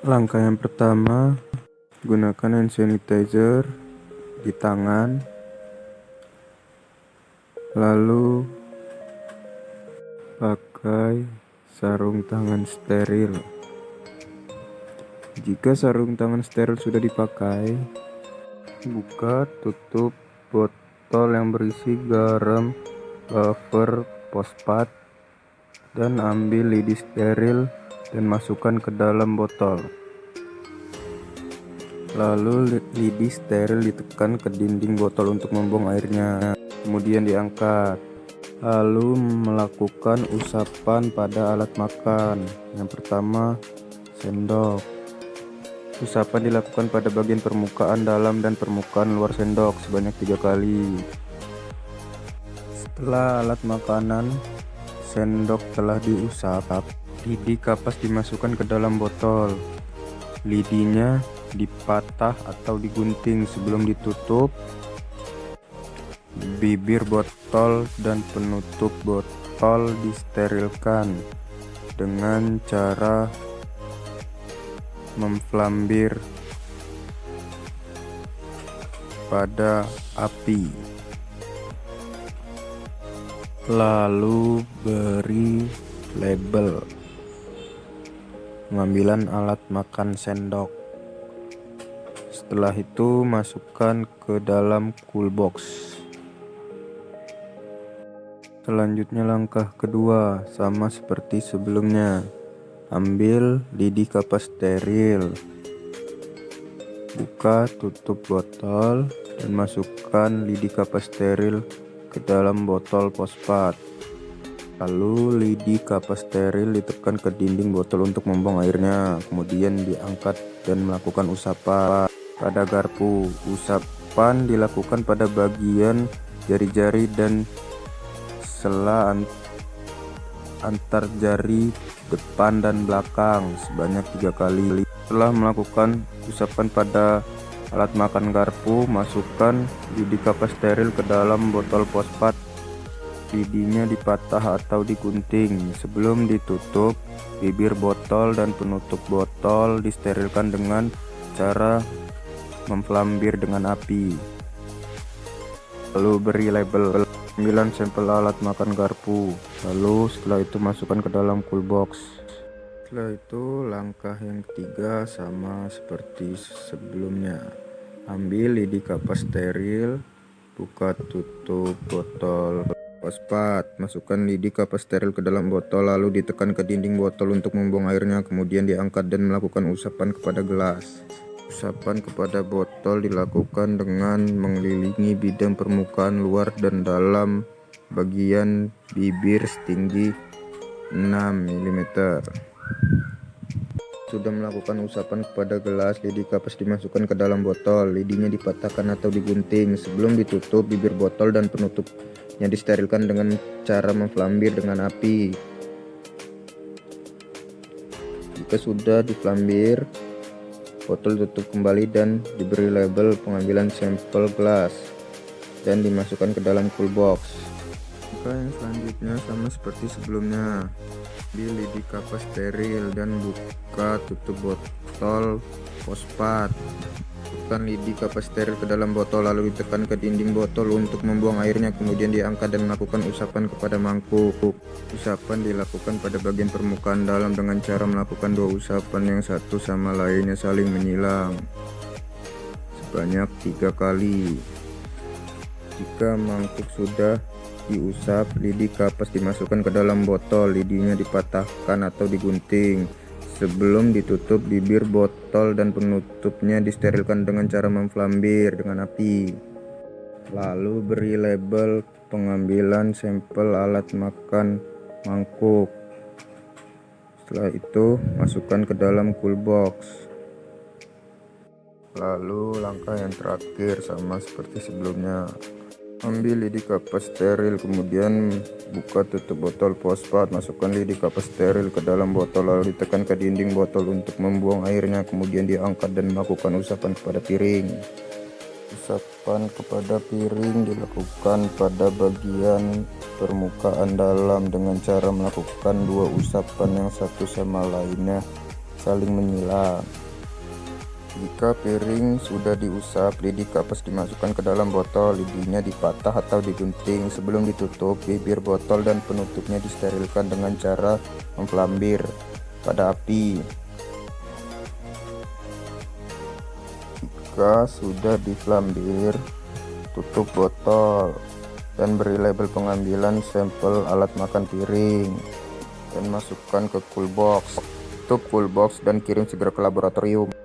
Langkah yang pertama, gunakan hand sanitizer di tangan, lalu pakai sarung tangan steril. Jika sarung tangan steril sudah dipakai, buka tutup botol yang berisi garam buffer fosfat dan ambil lidi steril dan masukkan ke dalam botol. Lalu lidi steril ditekan ke dinding botol untuk membuang airnya. Kemudian diangkat. Lalu melakukan usapan pada alat makan. Yang pertama, sendok. Usapan dilakukan pada bagian permukaan dalam dan permukaan luar sendok sebanyak 3 kali. Setelah alat makanan sendok telah diusap, lidi kapas dimasukkan ke dalam botol. Lidinya dipatah atau digunting sebelum ditutup. Bibir botol dan penutup botol disterilkan dengan cara memflambir pada api. Lalu beri label pengambilan alat makan sendok. Setelah itu masukkan ke dalam cool box. Selanjutnya langkah kedua, sama seperti sebelumnya. Ambil lidi kapas steril. Buka tutup botol dan masukkan lidi kapas steril ke dalam botol fosfat. Lalu lidi kapas steril ditekan ke dinding botol untuk membuang airnya. Kemudian diangkat dan melakukan usapan pada garpu. Usapan dilakukan pada bagian jari-jari dan sela antar jari depan dan belakang sebanyak 3 kali. Setelah melakukan usapan pada alat makan garpu, masukkan lidi kapas steril ke dalam botol fosfat. Lidinya dipatah atau digunting. Sebelum ditutup, bibir botol dan penutup botol disterilkan dengan cara memflambir dengan api. Lalu beri label. 9 sampel alat makan garpu. Lalu setelah itu masukkan ke dalam cool box. Setelah itu langkah yang ketiga sama seperti sebelumnya. Ambil lidi kapas steril, buka tutup botol fosfat, masukkan lidi kapas steril ke dalam botol, lalu ditekan ke dinding botol untuk membuang airnya. Kemudian diangkat dan melakukan usapan kepada gelas. Usapan kepada botol dilakukan dengan mengelilingi bidang permukaan luar dan dalam bagian bibir setinggi 6 mm. Sudah melakukan usapan kepada gelas, lidi kapas dimasukkan ke dalam botol. Lidinya dipatahkan atau digunting. Sebelum ditutup, bibir botol dan penutupnya disterilkan dengan cara memflambir dengan api. Jika sudah diflambir, botol tutup kembali dan diberi label pengambilan sampel gelas dan dimasukkan ke dalam cool box. Langkah yang selanjutnya sama seperti sebelumnya. Ambil lidi kapas steril dan buka tutup botol fosfat. Masukkan lidi kapas steril ke dalam botol, lalu ditekan ke dinding botol untuk membuang airnya. Kemudian diangkat dan melakukan usapan kepada mangkuk. Usapan dilakukan pada bagian permukaan dalam dengan cara melakukan 2 usapan yang satu sama lainnya saling menyilang sebanyak 3 kali. Jika mangkuk sudah diusap, lidi kapas dimasukkan ke dalam botol. Lidinya dipatahkan atau digunting. Sebelum ditutup, bibir botol dan penutupnya disterilkan dengan cara memflambir dengan api. Lalu beri label pengambilan sampel alat makan mangkuk. Setelah itu masukkan ke dalam cool box. Lalu langkah yang terakhir sama seperti sebelumnya. Ambil lidi kapas steril, kemudian buka tutup botol fosfat, masukkan lidi kapas steril ke dalam botol, lalu ditekan ke dinding botol untuk membuang airnya. Kemudian diangkat dan melakukan usapan kepada piring. Usapan kepada piring dilakukan pada bagian permukaan dalam dengan cara melakukan 2 usapan yang satu sama lainnya saling menyilang. Jika piring sudah diusap, lidi kapas dimasukkan ke dalam botol, lidinya dipatah atau digunting. Sebelum ditutup, bibir botol dan penutupnya disterilkan dengan cara memflambir pada api. Jika sudah diflambir, tutup botol dan beri label pengambilan sampel alat makan piring dan masukkan ke cool box. Tutup cool box dan kirim segera ke laboratorium.